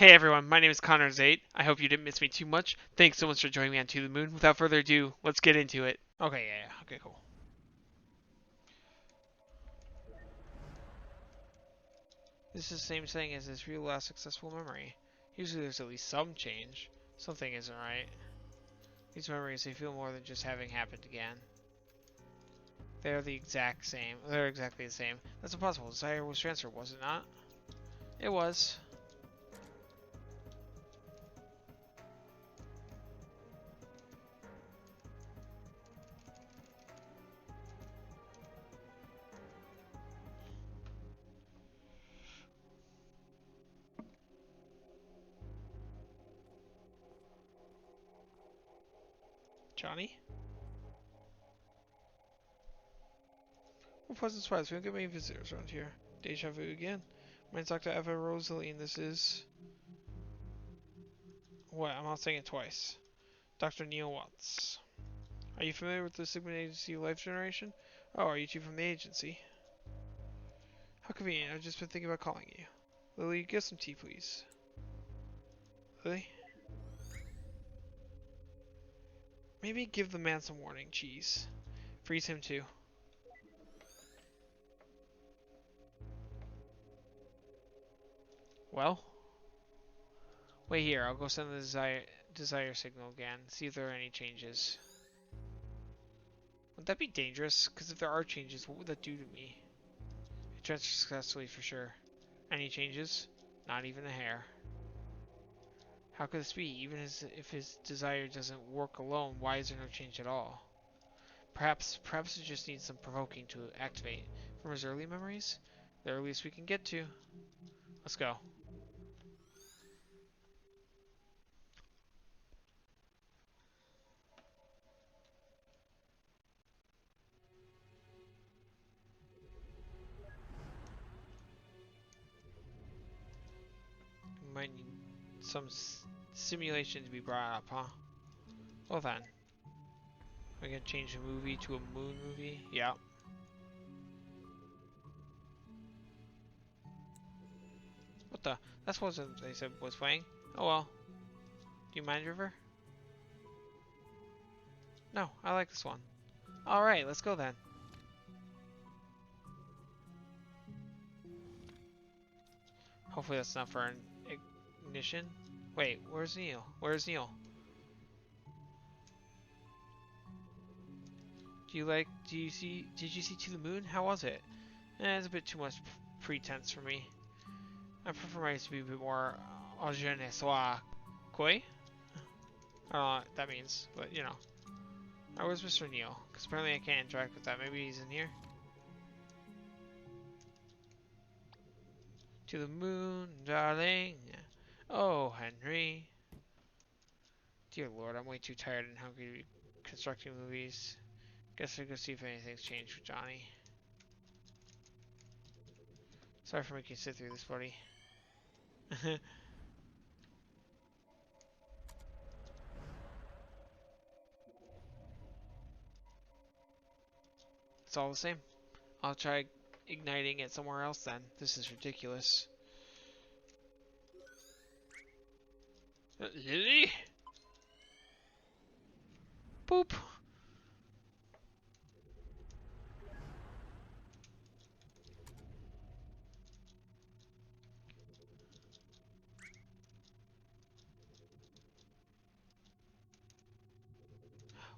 Hey everyone, my name is Connor8. I hope you didn't miss me too much. Thanks so much for joining me on To the Moon. Without further ado, let's get into it. Okay, yeah. Okay, cool. This is the same thing as this real last successful memory. Usually there's at least some change. Something isn't right. These memories, they feel more than just having happened again. They're the exact same. They're exactly the same. That's impossible. Desire was transferred, was it not? It was. Johnny? What pleasant surprise. We don't get many visitors around here. Deja vu again. Mine's Dr. Eva Rosaline. This is... What? I'm not saying it twice. Dr. Neil Watts. Are you familiar with the Sigma Agency Life Generation? Oh, are you two from the agency? How convenient. I've just been thinking about calling you. Lily, get some tea, please. Lily? Maybe give the man some warning, cheese. Freeze him too. Well? Wait here, I'll go send the desire signal again, see if there are any changes. Would that be dangerous? Because if there are changes, what would that do to me? It transferred successfully for sure. Any changes? Not even a hair. How could this be? Even if his desire doesn't work alone, why is there no change at all? Perhaps it just needs some provoking to activate. From his early memories? The earliest we can get to. Let's go. We might need some simulation to be brought up, huh? Well then. We're gonna change the movie to a moon movie? Yeah. What the? That's what they said was playing. Oh well. Do you mind, River? No, I like this one. Alright, let's go then. Hopefully that's not for an ignition. Wait, where's Neil? Where's Neil? Did you see To the Moon? How was it? It's a bit too much pretense for me. I prefer mine to be a bit more je ne sais quoi. I don't know what that means, but you know. Where's Mr. Neil? Because apparently I can't interact with that. Maybe he's in here. To the moon, darling. Oh, Henry. Dear Lord, I'm way too tired and hungry to be constructing movies. Guess I'll go see if anything's changed with Johnny. Sorry for making you sit through this, buddy. It's all the same. I'll try igniting it somewhere else then. This is ridiculous. Lily? Boop.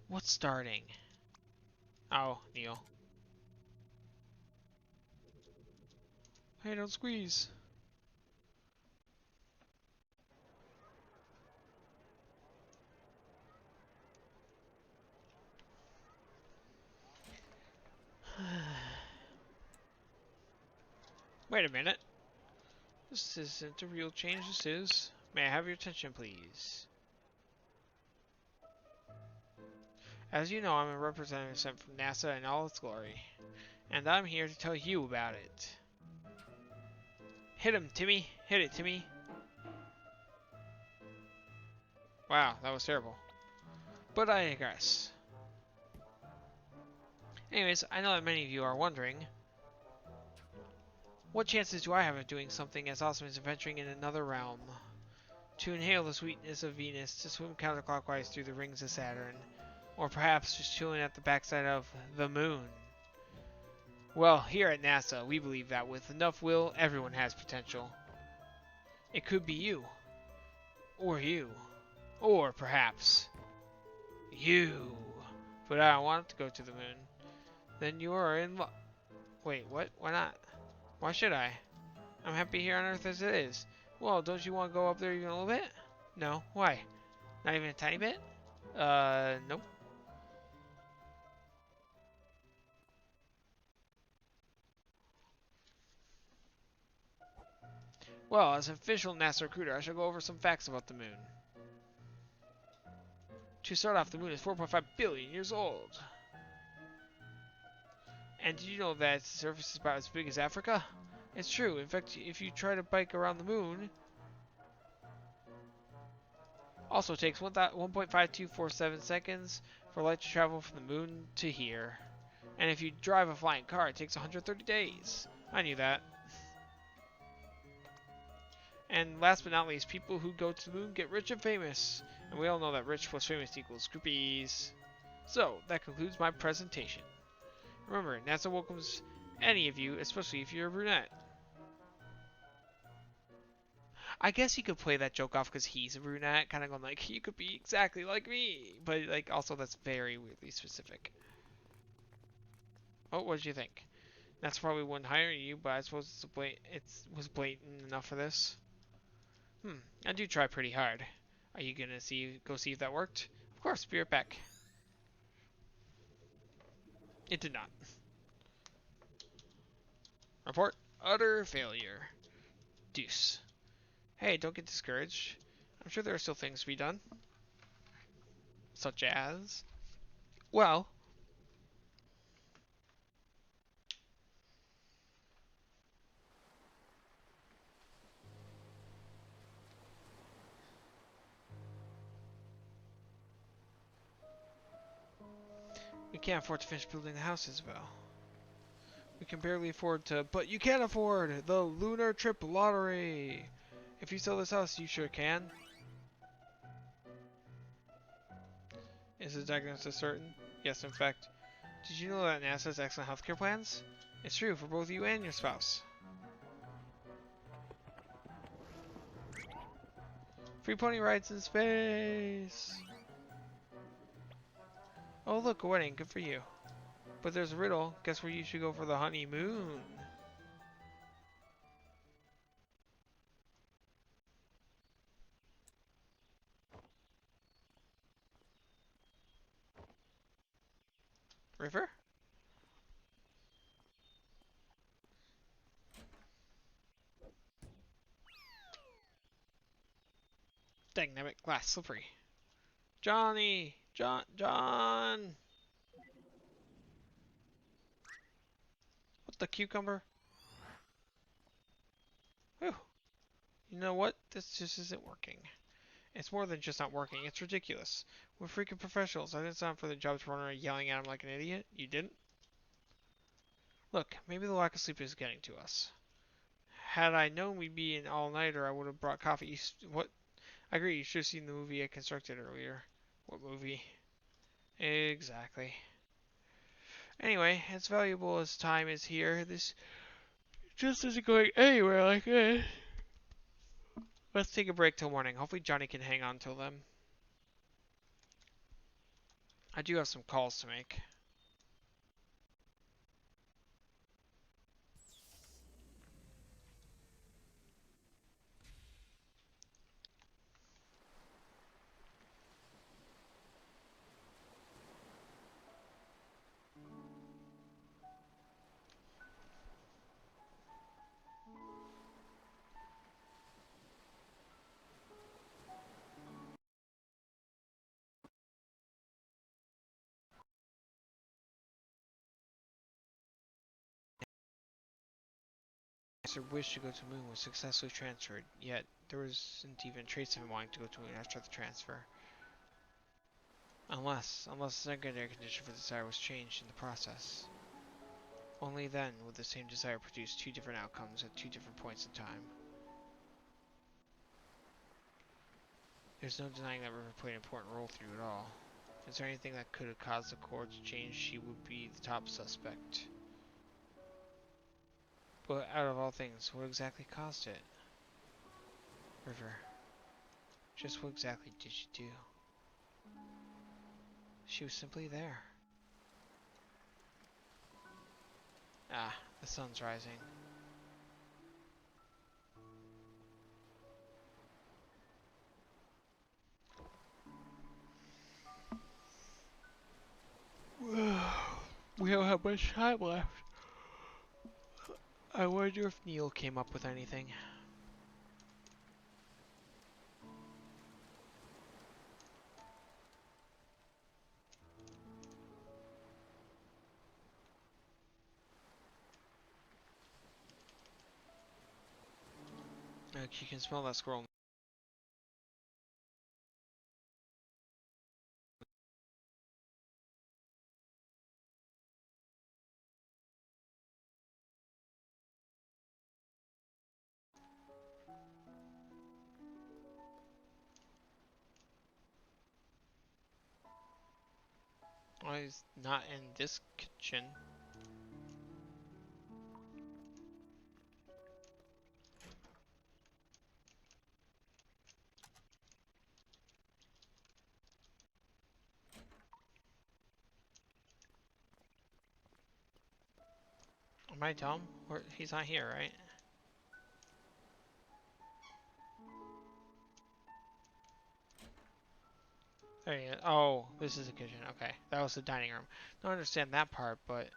What's starting? Oh, Neil. Hey, don't squeeze. Wait a minute. This isn't a real change, this is. May I have your attention, please? As you know, I'm a representative sent from NASA in all its glory. And I'm here to tell you about it. Hit him, Timmy! Hit it, Timmy! Wow, that was terrible. But I digress. Anyways, I know that many of you are wondering, what chances do I have of doing something as awesome as adventuring in another realm? To inhale the sweetness of Venus, to swim counterclockwise through the rings of Saturn, or perhaps just chilling at the backside of the moon. Well, here at NASA, we believe that with enough will, everyone has potential. It could be you, or you, or perhaps you. But I don't want to go to the moon. Then you are in luck. Wait, what? Why not? Why should I? I'm happy here on Earth as it is. Well, don't you want to go up there even a little bit? No. Why? Not even a tiny bit? Nope. Well, as an official NASA recruiter, I shall go over some facts about the moon. To start off, the moon is 4.5 billion years old. And did you know that its surface is about as big as Africa? It's true. In fact, if you try to bike around the moon, also takes 1.5247 seconds for light to travel from the moon to here. And if you drive a flying car, it takes 130 days. I knew that. And last but not least, people who go to the moon get rich and famous. And we all know that rich plus famous equals groupies. So, that concludes my presentation. Remember, NASA welcomes any of you, especially if you're a brunette. I guess he could play that joke off because he's a brunette, kind of going like, you could be exactly like me. But like, also that's very weirdly specific. Oh, what did you think? That's probably wouldn't hire you, but I suppose it was blatant enough for this. I do try pretty hard. Are you gonna go see if that worked? Of course, be right back. It did not. Report utter failure. Deuce. Hey, don't get discouraged. I'm sure there are still things to be done. Such as... Well... We can't afford to finish building the house, Isabel. We can barely afford to... But you can afford the Lunar Trip Lottery! If you sell this house, you sure can. Is the diagnosis certain? Yes, in fact. Did you know that NASA has excellent healthcare plans? It's true for both you and your spouse. Free pony rides in space! Oh look, a wedding. Good for you. But there's a riddle. Guess where you should go for the honeymoon? River? Dynamic glass slippery. Johnny! John! What the cucumber? Whew. You know what? This just isn't working. It's more than just not working. It's ridiculous. We're freaking professionals. I didn't sign up for the job to run around yelling at him like an idiot. You didn't? Look, maybe the lack of sleep is getting to us. Had I known we'd be an all-nighter, I would have brought coffee. What? I agree. You should have seen the movie I constructed earlier. What movie? Exactly. Anyway, as valuable as time is here, this just isn't going anywhere like this. Let's take a break till morning. Hopefully Johnny can hang on till then. I do have some calls to make. His wish to go to the moon was successfully transferred, yet there wasn't even a trace of him wanting to go to the moon after the transfer. Unless the secondary condition for the desire was changed in the process. Only then would the same desire produce two different outcomes at two different points in time. There's no denying that River played an important role through it all. Is there anything that could have caused the core to change? She would be the top suspect. But out of all things, what exactly caused it? River, just what exactly did she do? She was simply there. Ah, the sun's rising. We don't have much time left. I wonder if Neil came up with anything. You can smell that squirrel. Oh, he's not in this kitchen. Am I dumb? He's not here, right? There he is. Oh, this is the kitchen. Okay, that was the dining room. Don't understand that part, but...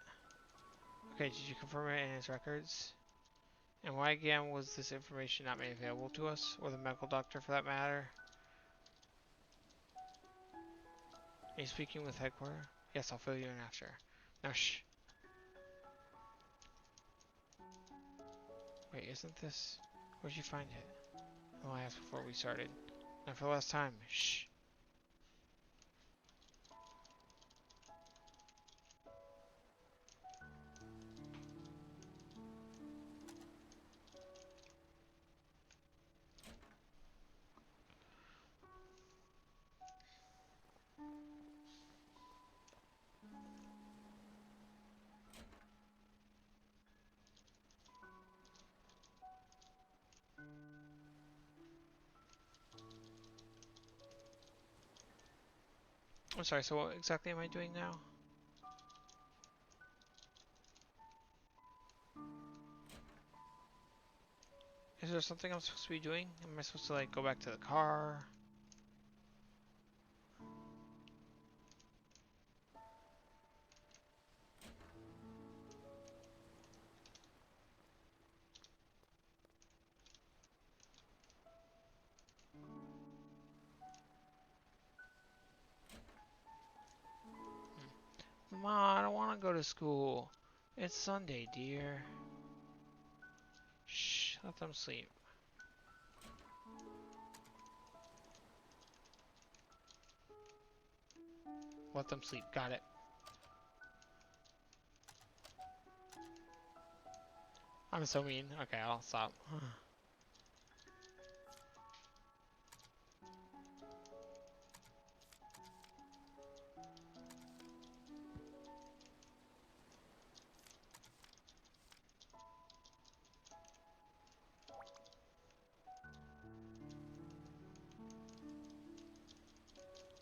Okay, did you confirm it in his records? And why again was this information not made available to us? Or the medical doctor, for that matter? Are you speaking with headquarters? Yes, I'll fill you in after. Now, shh. Wait, isn't this... Where'd you find it? Oh, I asked before we started. Now for the last time, shh. I'm sorry, so what exactly am I doing now? Is there something I'm supposed to be doing? Am I supposed to, like, go back to the car? Mom, I don't want to go to school. It's Sunday, dear. Shh, let them sleep. Let them sleep, got it. I'm so mean. Okay, I'll stop.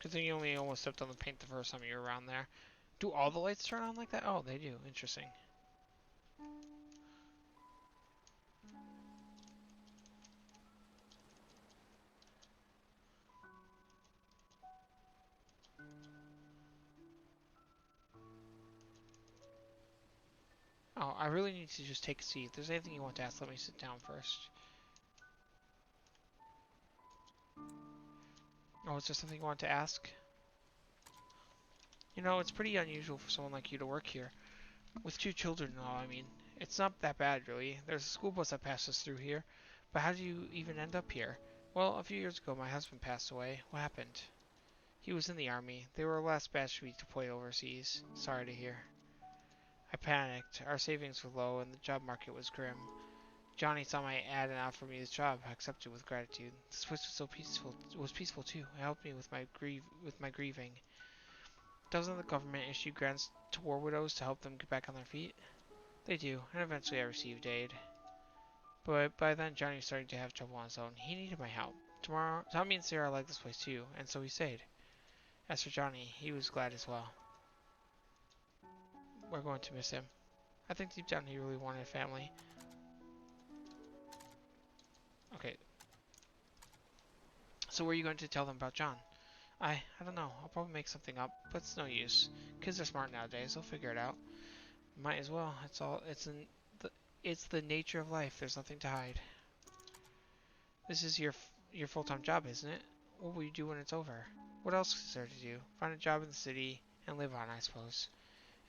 Good thing you only almost stepped on the paint the first time you were around there. Do all the lights turn on like that? Oh, they do. Interesting. Oh, I really need to just take a seat. If there's anything you want to ask, let me sit down first. Oh, is there something you want to ask? You know, it's pretty unusual for someone like you to work here. With two children and all, I mean. It's not that bad, really. There's a school bus that passes through here. But how did you even end up here? Well, a few years ago, my husband passed away. What happened? He was in the army. They were the last batch to be deployed overseas. Sorry to hear. I panicked. Our savings were low and the job market was grim. Johnny saw my ad and offered me this job. I accepted with gratitude. This place was so peaceful. It was peaceful too. It helped me with my grieving. Doesn't the government issue grants to war widows to help them get back on their feet? They do, and eventually I received aid. But by then Johnny was starting to have trouble on his own. He needed my help. Tommy and Sarah liked this place too, and so he stayed. As for Johnny, he was glad as well. We're going to miss him. I think deep down he really wanted a family. Okay. So were you going to tell them about John? I don't know. I'll probably make something up, but it's no use. Kids are smart nowadays. They'll figure it out. Might as well. It's the nature of life. There's nothing to hide. This is your full-time job, isn't it? What will you do when it's over? What else is there to do? Find a job in the city and live on, I suppose.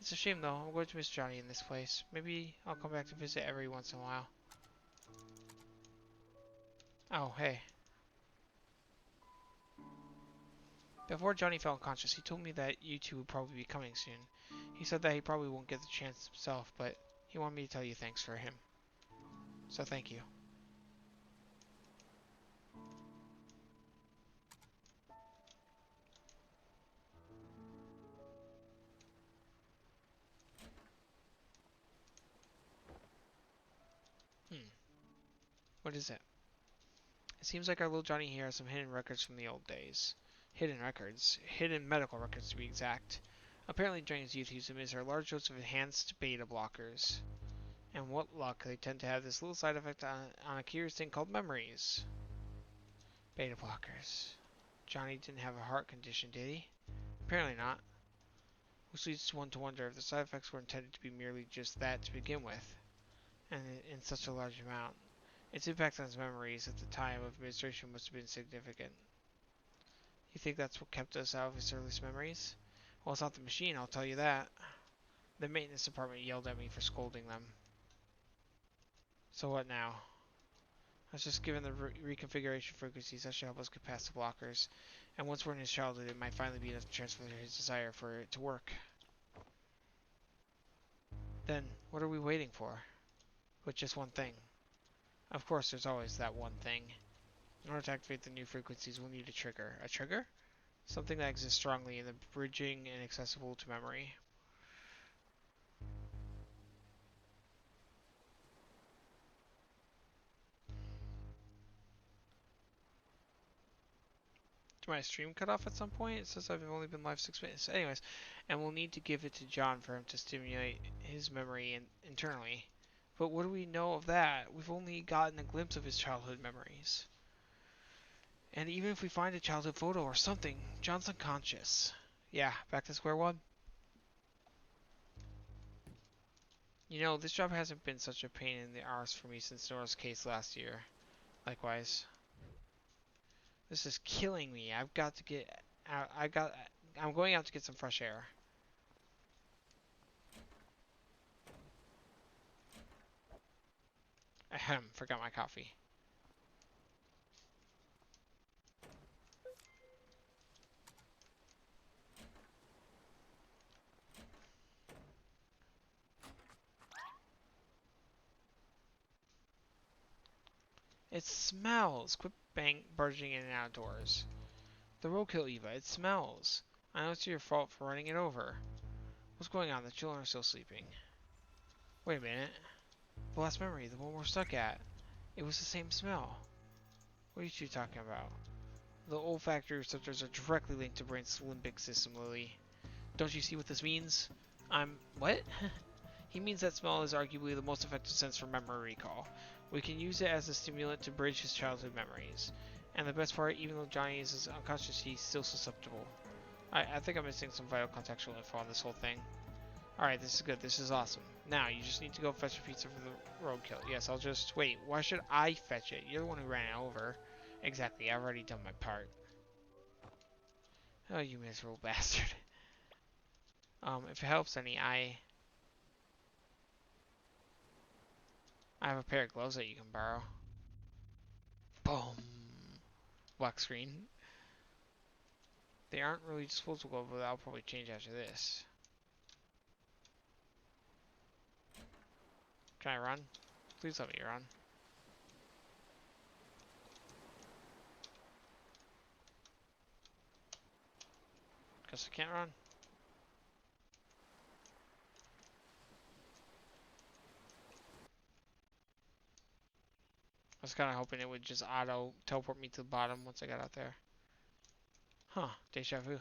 It's a shame though. I'm going to miss Johnny in this place. Maybe I'll come back to visit every once in a while. Oh, hey. Before Johnny fell unconscious, he told me that you two would probably be coming soon. He said that he probably won't get the chance himself, but he wanted me to tell you thanks for him. So thank you. What is it? It seems like our little Johnny here has some hidden records from the old days. Hidden records? Hidden medical records to be exact. Apparently during his youth he used to administer large doses of enhanced beta blockers. And what luck, they tend to have this little side effect on a curious thing called memories. Beta blockers. Johnny didn't have a heart condition, did he? Apparently not. Which leads one to wonder if the side effects were intended to be merely just that to begin with, and in such a large amount. Its impact on his memories at the time of administration must have been significant. You think that's what kept us out of his earliest memories? Well, it's not the machine, I'll tell you that. The maintenance department yelled at me for scolding them. So what now? I was just given the reconfiguration frequencies that should help us get past the blockers. And once we're in his childhood, it might finally be enough to transfer his desire for it to work. Then, what are we waiting for? With just one thing. Of course, there's always that one thing. In order to activate the new frequencies, we'll need a trigger. A trigger? Something that exists strongly in the bridging and accessible to memory. Did my stream cut off at some point? It says I've only been live 6 minutes. Anyways, and we'll need to give it to John for him to stimulate his memory internally. But what do we know of that? We've only gotten a glimpse of his childhood memories. And even if we find a childhood photo or something, John's unconscious. Yeah, back to square one. You know, this job hasn't been such a pain in the arse for me since Nora's case last year. Likewise. This is killing me. I've got to get out. I'm going out to get some fresh air. Ahem, forgot my coffee. It smells! Quit barging in and outdoors. The roadkill, Eva. It smells. I know it's your fault for running it over. What's going on? The children are still sleeping. Wait a minute. The last memory, the one we're stuck at. It was the same smell. What are you two talking about? The olfactory receptors are directly linked to brain's limbic system, Lily. Don't you see what this means? What? He means that smell is arguably the most effective sense for memory recall. We can use it as a stimulant to bridge his childhood memories. And the best part, even though Johnny is unconscious, he's still susceptible. I think I'm missing some vital contextual info on this whole thing. Alright, this is good. This is awesome. Now, you just need to go fetch a pizza for the roadkill. Yes, I'll just... Wait, why should I fetch it? You're the one who ran it over. Exactly, I've already done my part. Oh, you miserable bastard. If it helps any, I have a pair of gloves that you can borrow. Boom. Black screen. They aren't really disposable, but I'll probably change after this. Can I run? Please let me run. Guess I can't run. I was kind of hoping it would just auto teleport me to the bottom once I got out there. Huh, deja vu.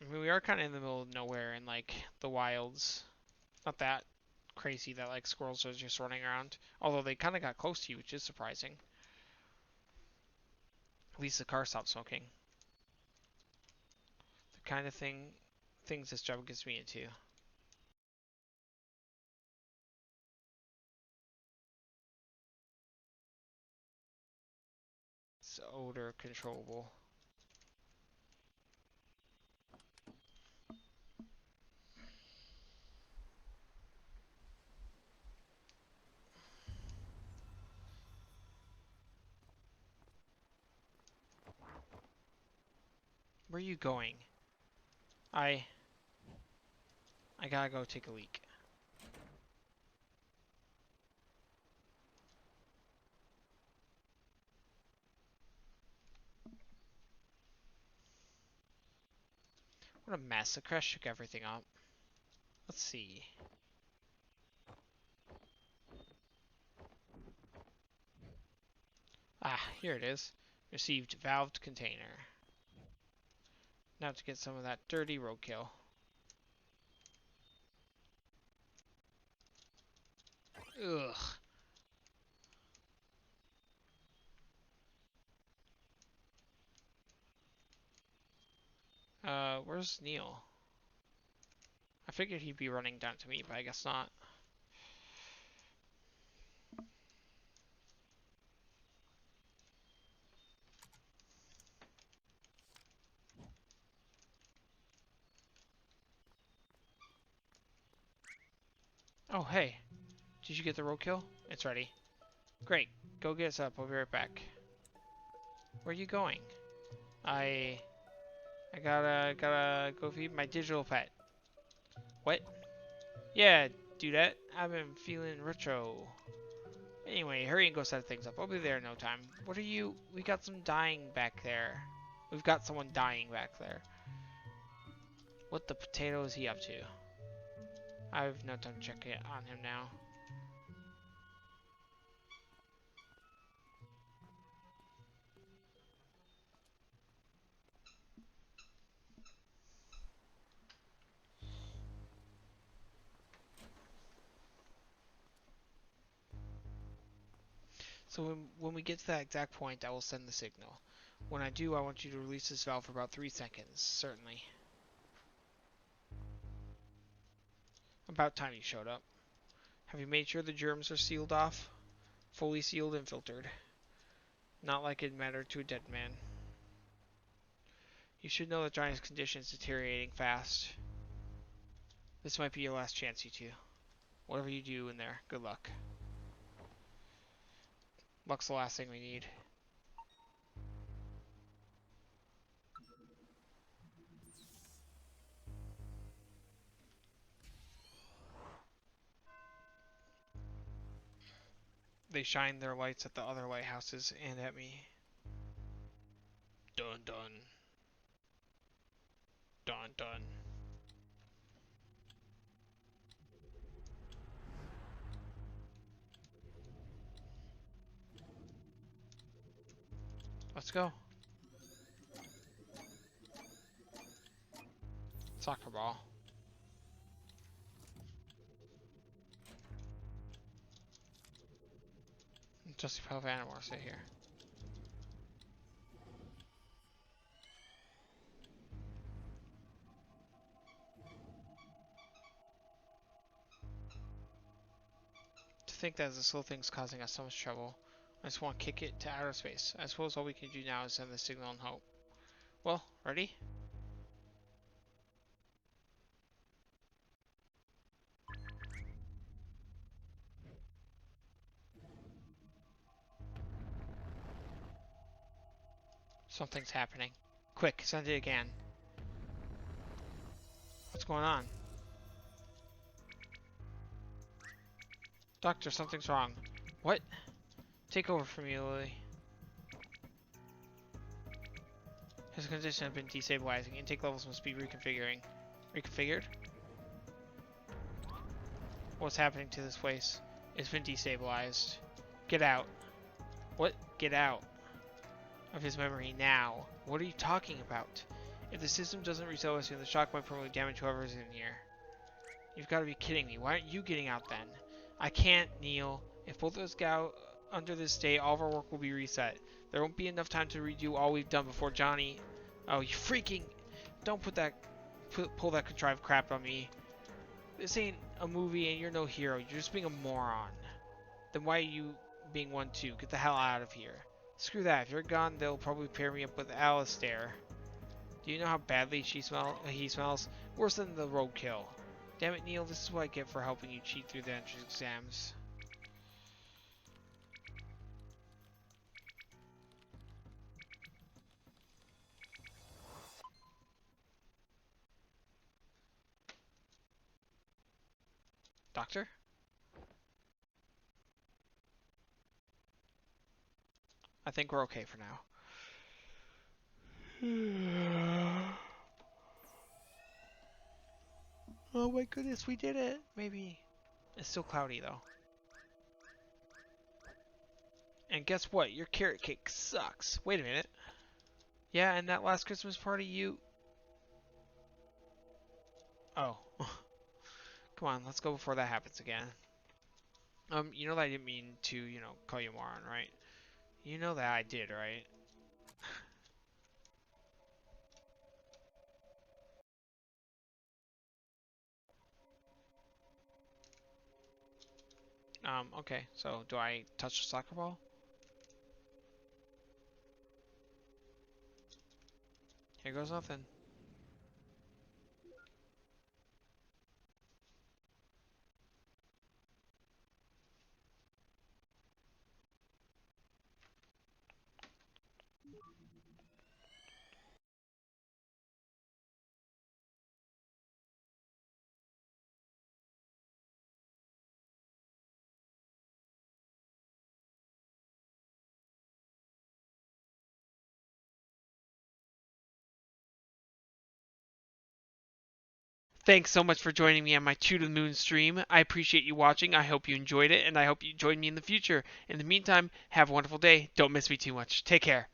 I mean, we are kind of in the middle of nowhere in, like, the wilds. Not that crazy that, like, squirrels are just running around. Although they kind of got close to you, which is surprising. At least the car stopped smoking. The kind of things this job gets me into. It's odor controllable. Where are you going? I gotta go take a leak. What a mess. The crash shook everything up. Let's see. Ah, here it is. Received valved container. Now to get some of that dirty roadkill. Ugh. Where's Neil? I figured he'd be running down to me, but I guess not. Oh, hey. Did you get the roadkill? It's ready. Great. Go get us up. I'll be right back. Where are you going? I gotta go feed my digital pet. What? Yeah, do that. I've been feeling retro. Anyway, hurry and go set things up. I'll be there in no time. What are you? We got some dying back there. We've got someone dying back there. What the potato is he up to? I have no time to check it on him now. So when we get to that exact point, I will send the signal. When I do, I want you to release this valve for about 3 seconds. Certainly. About time you showed up. Have you made sure the germs are sealed off? Fully sealed and filtered. Not like it mattered to a dead man. You should know that Johnny's condition is deteriorating fast. This might be your last chance, you two. Whatever you do in there, good luck. Luck's the last thing we need. They shine their lights at the other lighthouses and at me. Dun dun. Dun dun. Let's go. Soccer ball. Just a pile of animals right here. To think that this little thing's causing us so much trouble. I just want to kick it to outer space. I suppose all we can do now is send the signal and hope. Well, ready? Something's happening. Quick, send it again. What's going on? Doctor, something's wrong. What? Take over from me, Lily. His condition has been destabilizing. Intake levels must be reconfiguring. Reconfigured? What's happening to this place? It's been destabilized. Get out. What? Get out of his memory now. What are you talking about? If the system doesn't reset us soon, the shock might permanently damage whoever's in here. You've got to be kidding me. Why aren't you getting out then? I can't, Neil. If both of us get out under this state, all of our work will be reset. There won't be enough time to redo all we've done before Johnny... Oh, you freaking... Don't pull that contrived crap on me. This ain't a movie and you're no hero. You're just being a moron. Then why are you being one too? Get the hell out of here. Screw that. If you're gone, they'll probably pair me up with Alistair. Do you know how badly he smells? Worse than the roadkill. Damn it, Neil. This is what I get for helping you cheat through the entrance exams. Doctor? I think we're okay for now. Oh my goodness, we did it! Maybe. It's still cloudy though. And guess what? Your carrot cake sucks. Wait a minute. Yeah, and that last Christmas party you... Oh. Come on, let's go before that happens again. You know that I didn't mean to, call you a moron, right? You know that I did, right? Okay, so do I touch the soccer ball? Here goes nothing. Thanks so much for joining me on my 2 to the Moon stream. I appreciate you watching. I hope you enjoyed it, and I hope you join me in the future. In the meantime, have a wonderful day. Don't miss me too much. Take care.